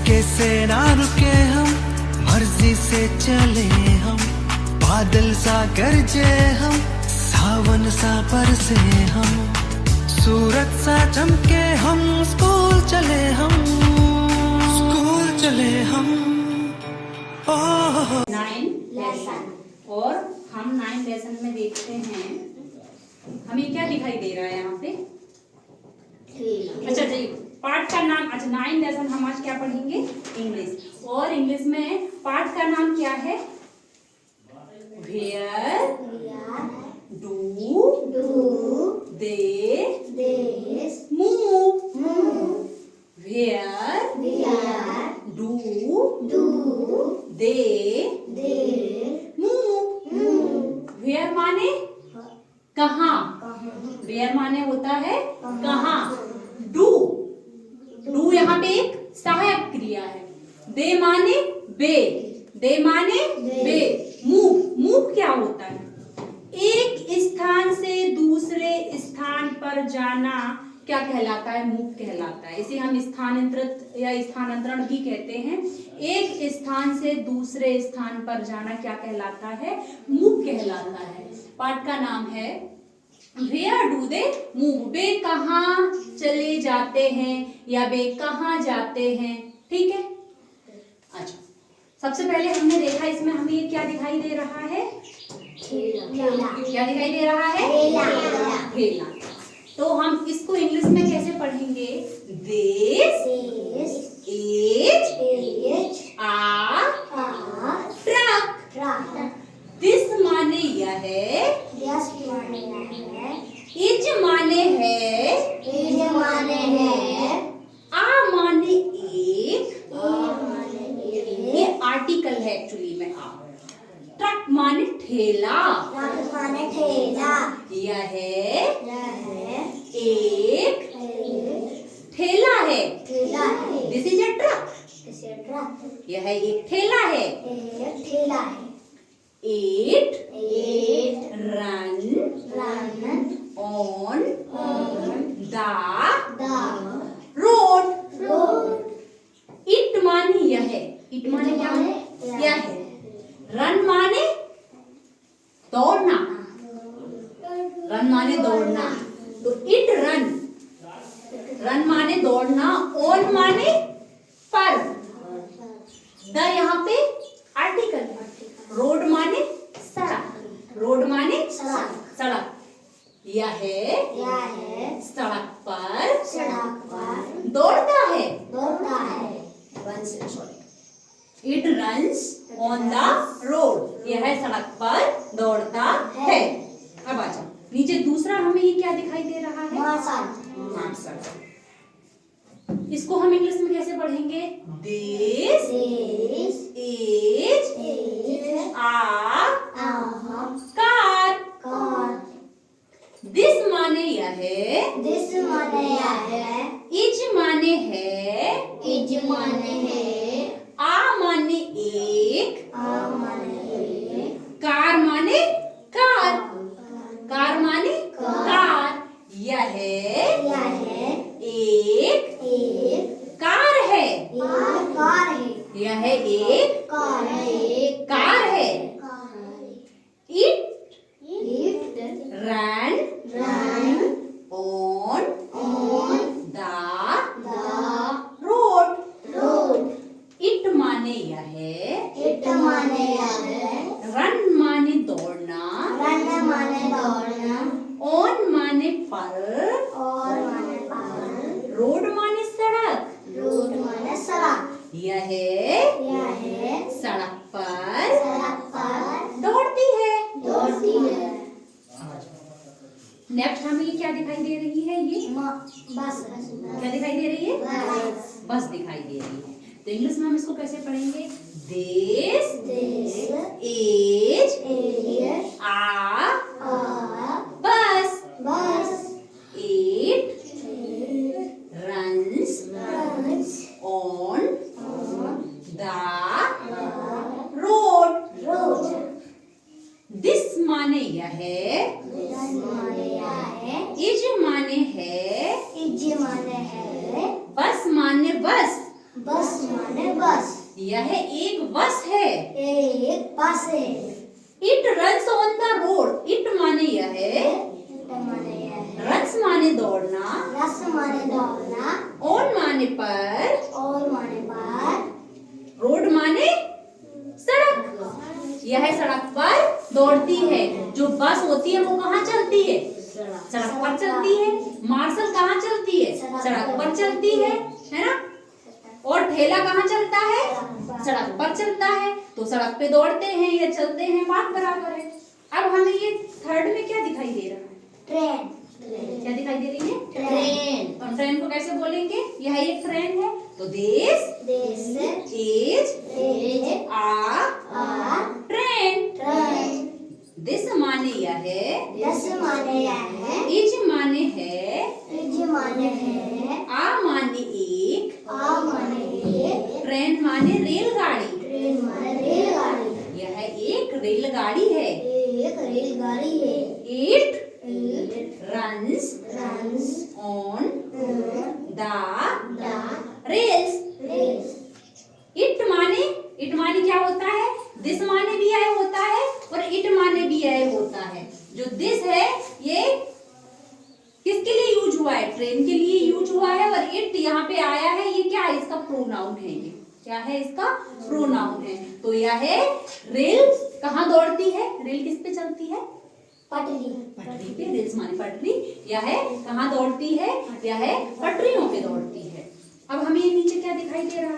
झटके से ना रुके हम, मर्जी से चले हम, बादल सा गरजे हम, सावन सा बरसे हम, सूरज सा चमके हम, स्कूल चले हम, स्कूल चले हम। ओह 9 लेसन और हम 9 लेसन में देखते हैं हमें क्या दिखाई दे रहा है यहाँ पे। अच्छा जी, पाठ का नाम, अच्छा 9 लेसन हम आज क्या पढ़ेंगे, इंग्लिश। और इंग्लिश में पाठ का नाम क्या है, where do they move, where do they move. Where माने कहाँ, वेयर माने होता है कहाँ। डू यहाँ पे एक सहायक क्रिया है। दे माने बे। मूव क्या होता है, एक स्थान से दूसरे स्थान पर जाना क्या कहलाता है, मूव कहलाता है। इसे हम स्थानांतरित या स्थानांतरण भी कहते हैं। एक स्थान से दूसरे स्थान पर जाना क्या कहलाता है, मूव कहलाता है। पाठ का नाम है वेयर डू दे मूव, वे कहाँ चले जाते हैं या वे कहाँ जाते हैं, ठीक है। अच्छा, सबसे पहले हमने देखा इसमें हमें ये क्या दिखाई दे रहा है, क्या दिखाई दे रहा है, ठेला। तो हम इसको इंग्लिश में कैसे पढ़ेंगे, this is a truck. This माने यह है, इज माने है, आ माने एक, ये आर्टिकल है एक्चुअली में आ। ट्रक माने ठेला, यह है एक ठेला है। दिस इज अ ट्रक, यह एक ठेला है। It run on the road. It माने यह है, it माने क्या है, यह है। Run माने दौड़ना, रन माने दौड़ना, तो it रन माने दौड़ना, on माने पर, द यहाँ पे आर्टिकल, रोड माने सड़क, यह है सड़क पर दौड़ता है। It runs on the road, यह सड़क पर दौड़ता है। अब आ जाओ नीचे, दूसरा हमें ये क्या दिखाई दे रहा है, मार्शल। इसको हम इंग्लिश में कैसे पढ़ेंगे, this is a car. This माने यह है, इज माने है, आ माने एक, कार माने कार माने कार। यह है एक कार है, यह एक कार है। It ran on the road. It माने यह है, run माने दौड़ना, on माने पर, रोड माने सड़क, यह है सड़क पर दौड़ती है। नेक्स्ट हमें ये क्या दिखाई दे रही है, ये बस। क्या दिखाई दे रही है, बस दिखाई दे रही है। तो इंग्लिश में हम इसको कैसे पढ़ेंगे, दिस इज आ बस। It runs on the road. This माने यह है, इज माने है, बस माने बस, माने बस। यह एक बस है। एक बस है। It runs on the road. It माने यह, इट माने यह है। रन्स माने दौड़ना, रस माने दौड़ना, ऑन माने पर, और माने पर, रोड माने सड़क। यह सड़क पर दौड़ती है। जो बस होती है वो कहाँ चलती है? सड़क पर चलती है। मार्शल कहाँ चलती है? सड़क पर चलती है ना? और ठेला कहाँ चलता है? सड़क पर चलता है। तो सड़क पे दौड़ते हैं या चलते हैं, बात बराबर है। अब हमें ये थर्ड में क्या दिखाई दे रहा है? ट्रेन। क्या दिखाई दे रही है? ट्रेन। और ट्रेन को कैसे बोलेंगे? यह एक ट्रेन है। तो this this is a train. Train. This माने यह है, दस माने यह है। इज माने है, इज माने है। आ माने एक, आ माने एक। ट्रेन माने रेलगाड़ी। ट्रेन माने रेलगाड़ी। यह एक रेलगाड़ी है। एक रेलगाड़ी है। It it runs runs on the the rails. Rails. It माने क्या होता है? दिस माने भी यह होता है और इट माने भी यह होता है। जो दिस है ये किसके लिए यूज हुआ है? ट्रेन के लिए यूज हुआ है। और इट यहाँ पे आया है, ये क्या है? इसका प्रोनाउन है। ये क्या है? इसका प्रोनाउन है। तो यह रेल कहाँ दौड़ती है? रेल किस पे चलती है? पटरी। पटरी पे। रेल्स माने पटरी। यह कहाँ दौड़ती है? यह पटरियों पे दौड़ती है। अब हमें ये नीचे क्या दिखाई दे रहा है?